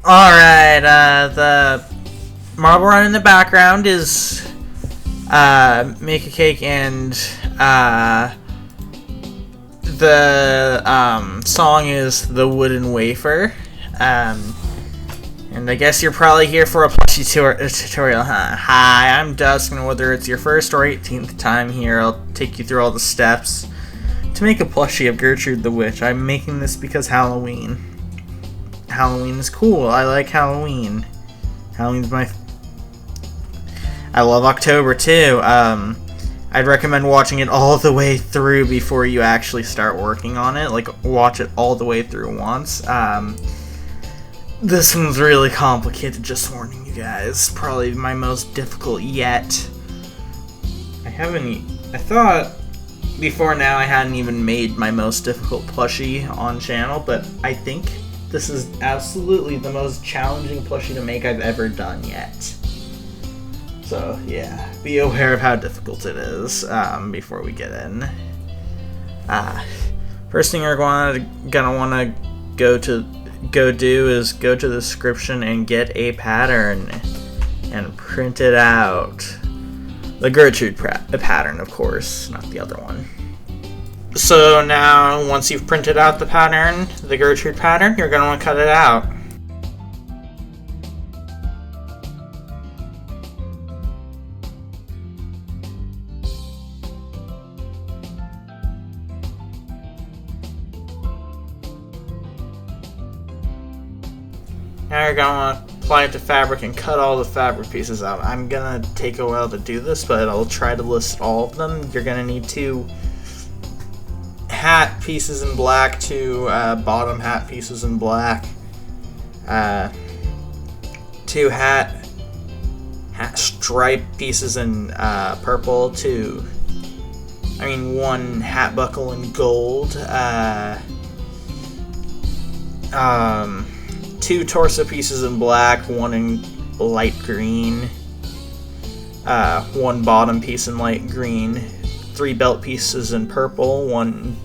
Alright, the marble run in the background is Make a Cake, and the song is The Wooden Wafer. And I guess you're probably here for a plushie tutorial, huh? Hi, I'm Dusk, and whether it's your first or 18th time here, I'll take you through all the steps to make a plushie of Gertrude the Witch. I'm making this because Halloween is cool. I like Halloween. Halloween's I love October too. I'd recommend watching it all the way through before you actually start working on it. Like, watch it all the way through once. This one's really complicated, just warning you guys. Probably my most difficult yet. I thought before now I hadn't even made my most difficult plushie on channel, but I think this is absolutely the most challenging plushie to make I've ever done yet. So yeah, be aware of how difficult it is before we get in. First thing you're gonna want to go do is go to the description and get a pattern and print it out. The Gertrude pattern, of course, not the other one. So now, once you've printed out the pattern, the Gertrude pattern, you're going to want to cut it out. Now you're going to want to apply it to fabric and cut all the fabric pieces out. I'm going to take a while to do this, but I'll try to list all of them. You're going to need 2 hat pieces in black, 2 bottom hat pieces in black, 2 hat stripe pieces in purple, 1 hat buckle in gold, 2 torso pieces in black, 1 in light green, 1 bottom piece in light green, 3 belt pieces in purple, 1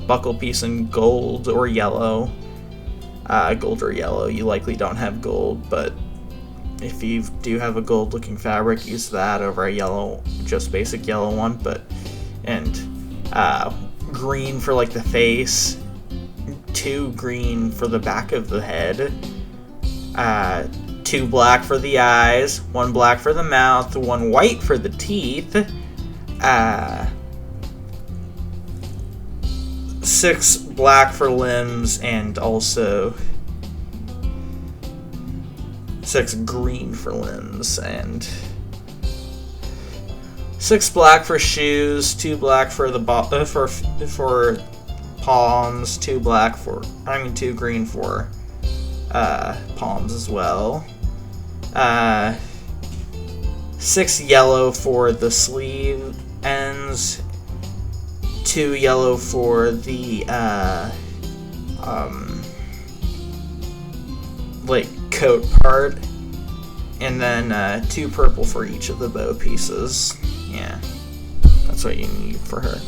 buckle piece in gold or yellow. Gold or yellow. You likely don't have gold, but if you do have a gold looking fabric, use that over a yellow, just basic yellow one. And green for like the face, 2 green for the back of the head, 2 black for the eyes, 1 black for the mouth, 1 white for the teeth, 6 black for limbs, and also 6 green for limbs, and 6 black for shoes, 2 black for the for palms, 2 green for palms as well, 6 yellow for the sleeve ends, 2 yellow for the like coat part, and then 2 purple for each of the bow pieces. Yeah, that's what you need for her.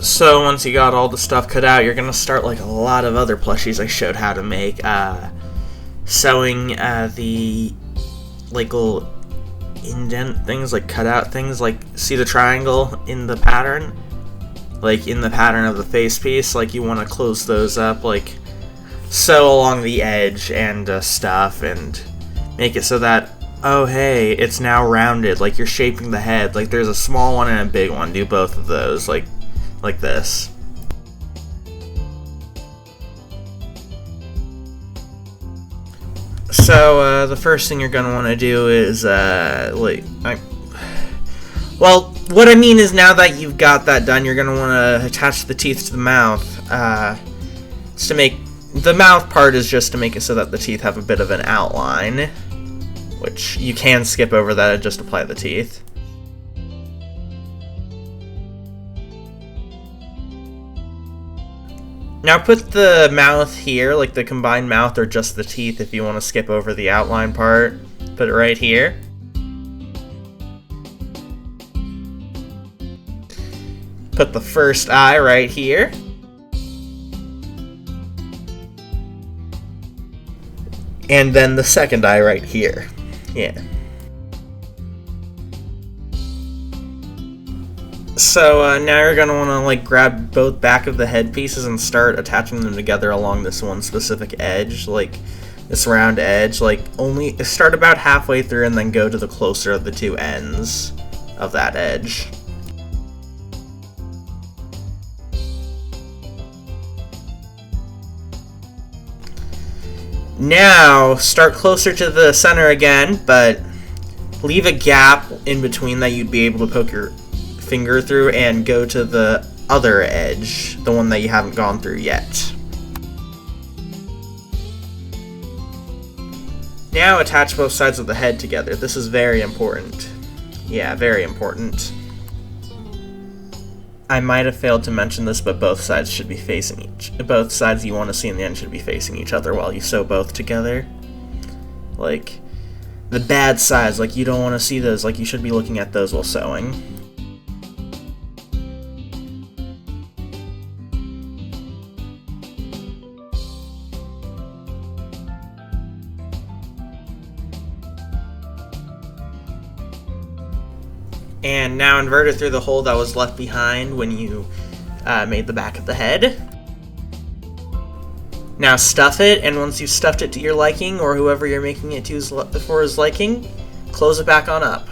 So once you got all the stuff cut out, you're gonna start like a lot of other plushies I showed how to make. Sewing the like little indent things, like cutout things, like see the triangle in the pattern? Like in the pattern of the face piece, like you want to close those up, like sew along the edge and stuff, and make it so that, oh hey, it's now rounded, like you're shaping the head, like there's a small one and a big one. Do both of those, like this. So the first thing you're gonna want to do is well, what I mean is, now that you've got that done, you're gonna want to attach the teeth to the mouth. It's to make the mouth part is just to make it so that the teeth have a bit of an outline, which you can skip over that and just apply the teeth. Now put the mouth here, like the combined mouth or just the teeth if you want to skip over the outline part. Put it right here. Put the first eye right here. And then the second eye right here. Yeah. So now you're going to want to like grab both back of the head pieces and start attaching them together along this one specific edge, like this round edge. Like only start about halfway through and then go to the closer of the two ends of that edge. Now start closer to the center again, but leave a gap in between that you'd be able to poke your finger through and go to the other edge, the one that you haven't gone through yet. Now attach both sides of the head together. This is very important. Yeah, very important. I might have failed to mention this, but both sides should be facing both sides you want to see in the end should be facing each other while you sew both together. Like, the bad sides, like you don't want to see those, like you should be looking at those while sewing. And now invert it through the hole that was left behind when you made the back of the head. Now stuff it, and once you've stuffed it to your liking, or whoever you're making it to for his liking, close it back on up.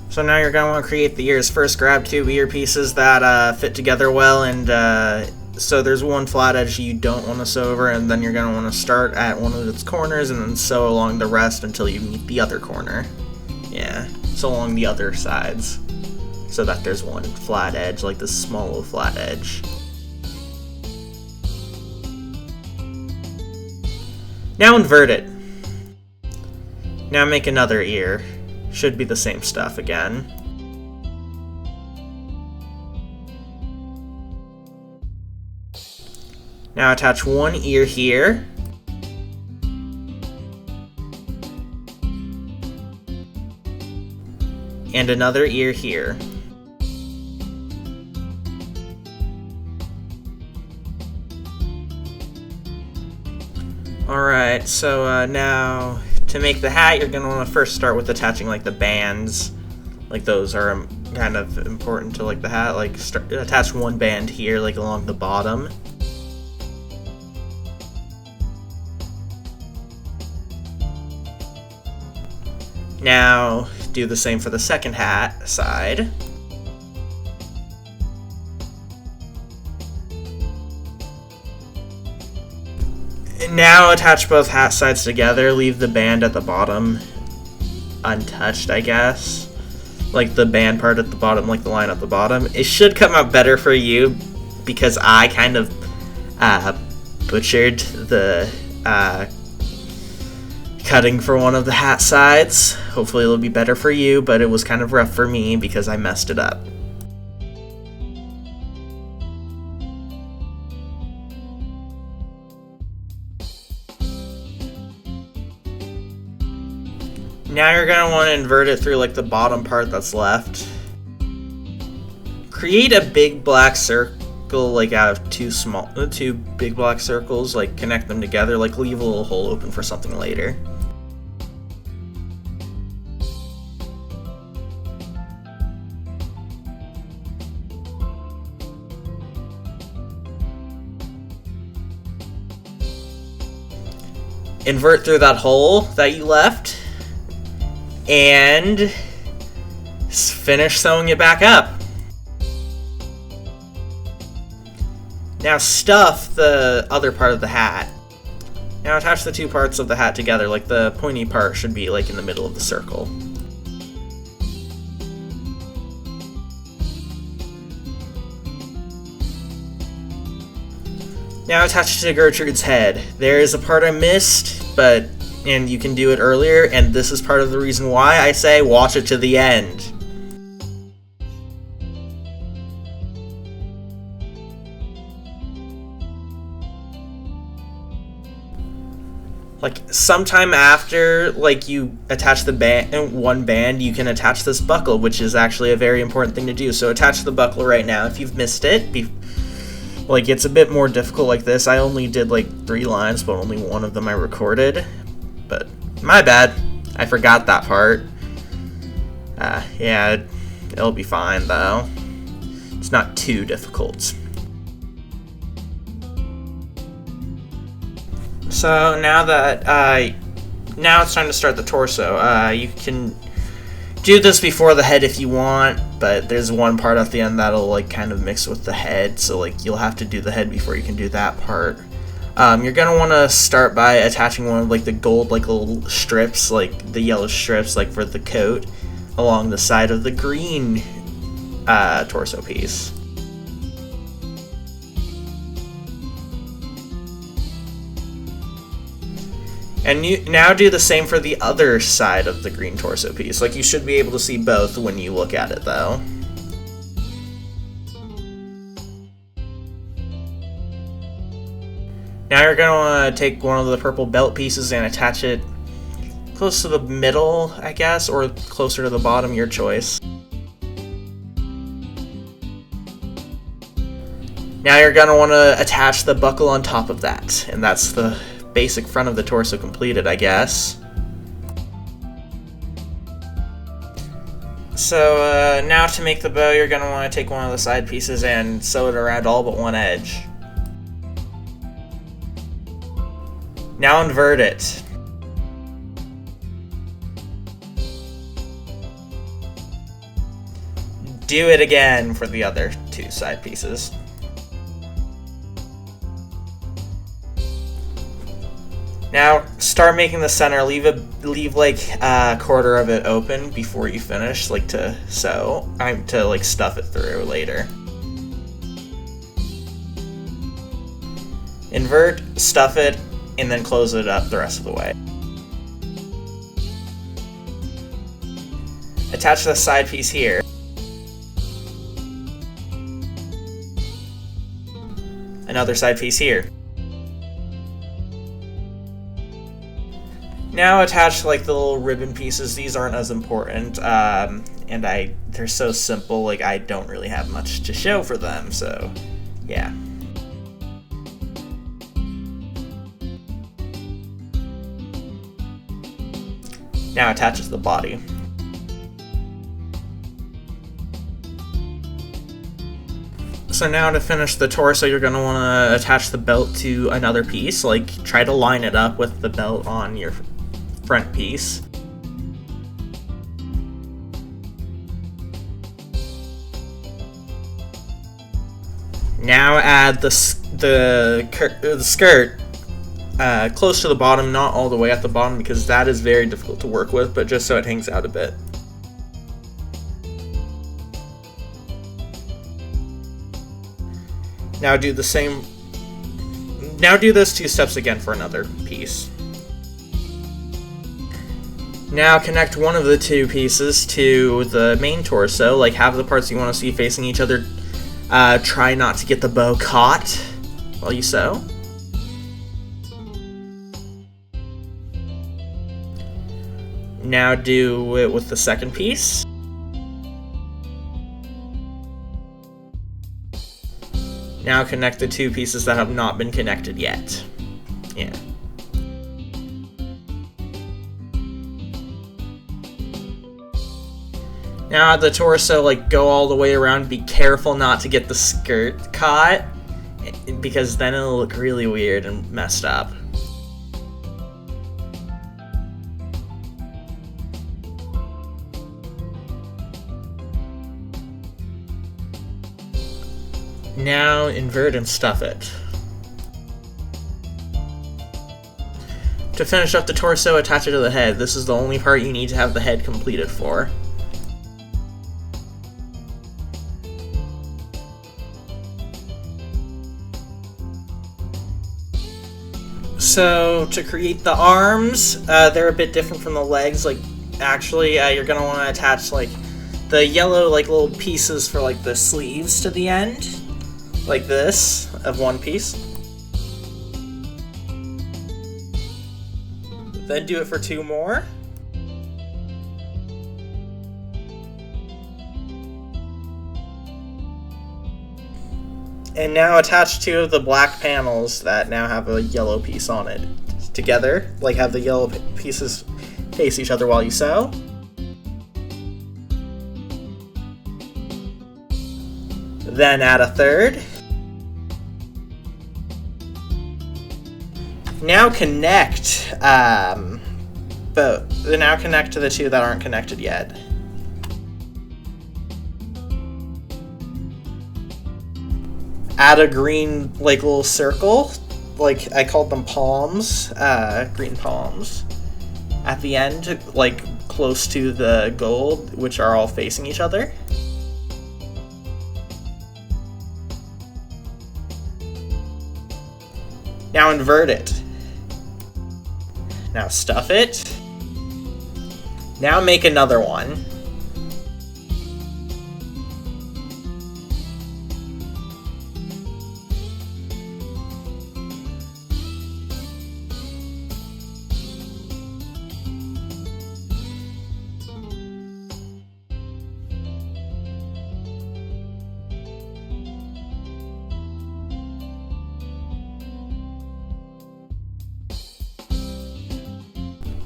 So now you're going to want to create the ears. First grab two ear pieces that fit together well, and so there's one flat edge you don't want to sew over, and then you're going to want to start at one of its corners and then sew along the rest until you meet the other corner. Yeah, sew along the other sides so that there's one flat edge, like this small little flat edge. Now invert it. Now make another ear. Should be the same stuff again. Now attach one ear here. And another ear here. Alright, so now to make the hat, you're going to want to first start with attaching like the bands. Like those are kind of important to like the hat. Like attach one band here, like along the bottom. Now do the same for the second hat side. And now attach both hat sides together. Leave the band at the bottom untouched, I guess. Like the band part at the bottom, like the line at the bottom. It should come out better for you because I kind of butchered the cutting for one of the hat sides. Hopefully it'll be better for you, but it was kind of rough for me because I messed it up. Now you're going to want to invert it through like the bottom part that's left. Create a big black circle like out of two big black circles, like connect them together, like leave a little hole open for something later. Invert through that hole that you left and finish sewing it back up. Now stuff the other part of the hat. Now attach the two parts of the hat together, like the pointy part should be like in the middle of the circle. Now attach it to Gertrude's head. There is a part I missed, but and you can do it earlier, and this is part of the reason why I say watch it to the end. Like, sometime after, like, you attach the one band, you can attach this buckle, which is actually a very important thing to do. So attach the buckle right now. If you've missed it, like, it's a bit more difficult like this. I only did, like, 3 lines, but only one of them I recorded. But, my bad. I forgot that part. Yeah, it'll be fine, though. It's not too difficult. So now that now it's time to start the torso. You can do this before the head if you want, but there's one part at the end that'll like kind of mix with the head, so like you'll have to do the head before you can do that part. You're gonna want to start by attaching one of like the gold like little strips, like the yellow strips like for the coat, along the side of the green torso piece. And you now do the same for the other side of the green torso piece. Like, you should be able to see both when you look at it, though. Now you're going to want to take one of the purple belt pieces and attach it close to the middle, I guess, or closer to the bottom, your choice. Now you're going to want to attach the buckle on top of that, and that's the basic front of the torso completed, I guess. So now to make the bow, you're going to want to take one of the side pieces and sew it around all but one edge. Now invert it. Do it again for the other 2 side pieces. Now start making the center. Leave like a quarter of it open before you finish, like to sew. To like stuff it through later. Invert, stuff it, and then close it up the rest of the way. Attach the side piece here. Another side piece here. Now attach like the little ribbon pieces. These aren't as important, and they're so simple, like I don't really have much to show for them, so yeah. Now attach it to the body. So now to finish the torso, you're going to want to attach the belt to another piece, like try to line it up with the belt on your front piece. Now add the skirt close to the bottom, not all the way at the bottom because that is very difficult to work with, but just so it hangs out a bit. Now do the same. Now do those 2 steps again for another piece. Now connect one of the 2 pieces to the main torso, like have the parts you want to see facing each other. Try not to get the bow caught while you sew. Now do it with the second piece. Now connect the 2 pieces that have not been connected yet. Yeah. Now at the torso, like go all the way around. Be careful not to get the skirt caught, because then it'll look really weird and messed up. Now invert and stuff it. To finish up the torso, attach it to the head. This is the only part you need to have the head completed for. So to create the arms, they're a bit different from the legs. Like, actually, you're gonna want to attach like the yellow like little pieces for like the sleeves to the end, like this, of one piece. Then do it for 2 more. And now attach 2 of the black panels that now have a yellow piece on it together, like have the yellow pieces face each other while you sew. Then add a third. Now connect both. Now connect to the 2 that aren't connected yet. Add a green like little circle, like I called them palms, green palms, at the end, like close to the gold, which are all facing each other. Now invert it. Now stuff it. Now make another one.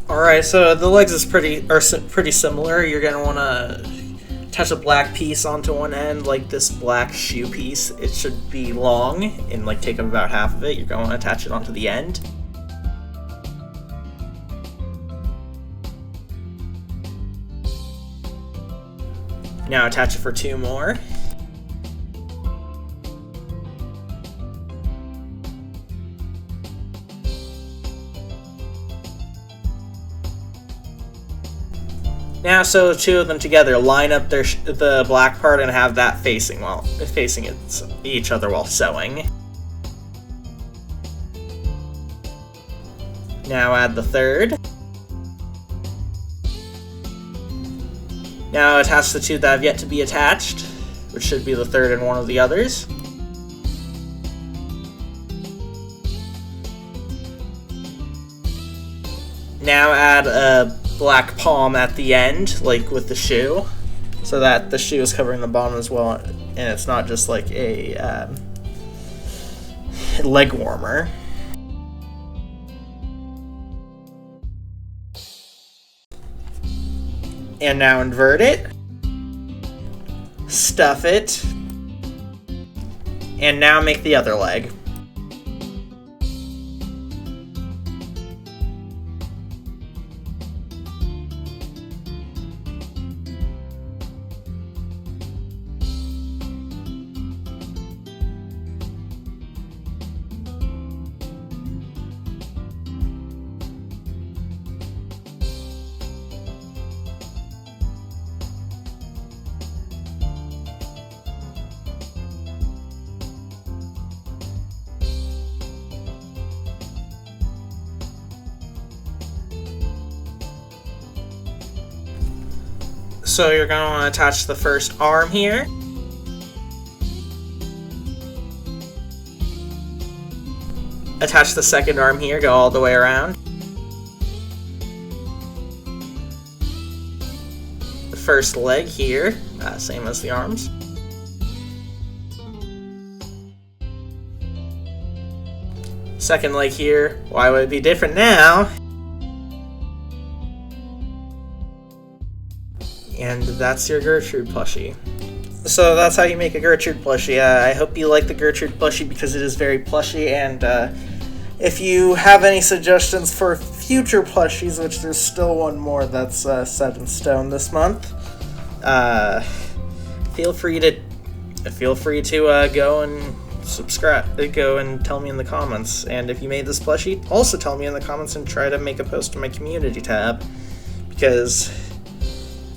Alright, so the legs are pretty similar. You're gonna want to attach a black piece onto one end, like this black shoe piece. It should be long and like take up about half of it. You're going to attach it onto the end. Now attach it for 2 more. Now sew 2 of them together. Line up the black part and have that facing each other while sewing. Now add the third. Now attach the 2 that have yet to be attached, which should be the third and one of the others. Now add a black palm at the end, like with the shoe, so that the shoe is covering the bottom as well, and it's not just like a leg warmer. And now invert it, stuff it, and now make the other leg. So you're going to want to attach the first arm here. Attach the second arm here, go all the way around. The first leg here, same as the arms. Second leg here, why would it be different now? And that's your Gertrude plushie. So that's how you make a Gertrude plushie. I hope you like the Gertrude plushie because it is very plushy, and if you have any suggestions for future plushies, which there's still one more that's set in stone this month, feel free to go and subscribe, go and tell me in the comments. And if you made this plushie, also tell me in the comments and try to make a post in my community tab, because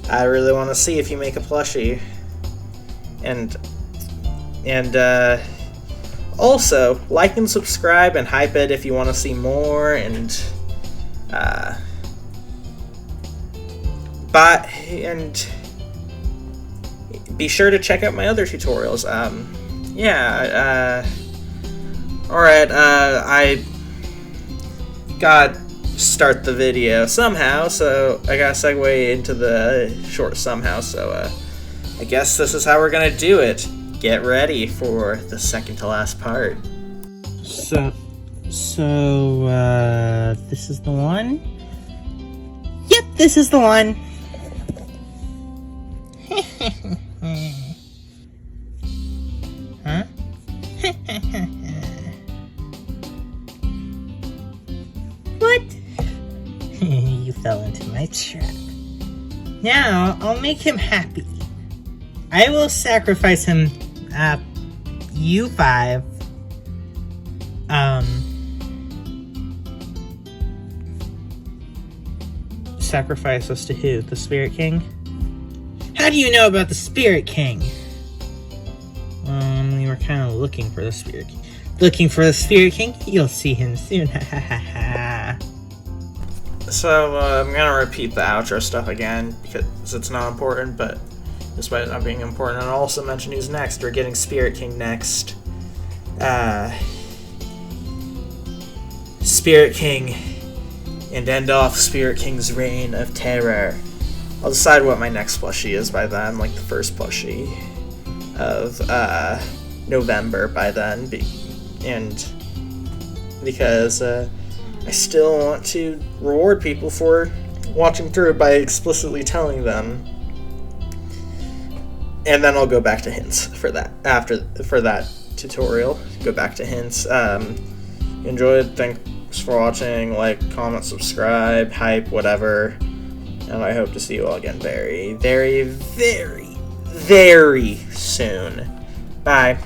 I really want to see if you make a plushie. And Also, like and subscribe and hype it if you want to see more, and be sure to check out my other tutorials. Alright, I got start the video somehow, so I gotta segue into the short somehow, so I guess this is how we're gonna do it. Get ready for the second to last part. So this is the one? Yep, this is the one. Huh? What? You fell into my trap. Now, I'll make him happy. I will sacrifice him, you 5. Sacrifice us to who? The Spirit King? How do you know about the Spirit King? We were kind of looking for the Spirit King. Looking for the Spirit King? You'll see him soon. So, I'm gonna repeat the outro stuff again, because it's not important, but despite it not being important, I'll also mention who's next. We're getting Spirit King next. Spirit King, and end off Spirit King's reign of terror. I'll decide what my next plushie is by then, like the first plushie of November by then, because I still want to reward people for watching through it by explicitly telling them. And then I'll go back to hints for that. For that tutorial, go back to hints. Enjoyed. Thanks for watching. Like, comment, subscribe, hype, whatever. And I hope to see you all again very, very, very, very soon. Bye.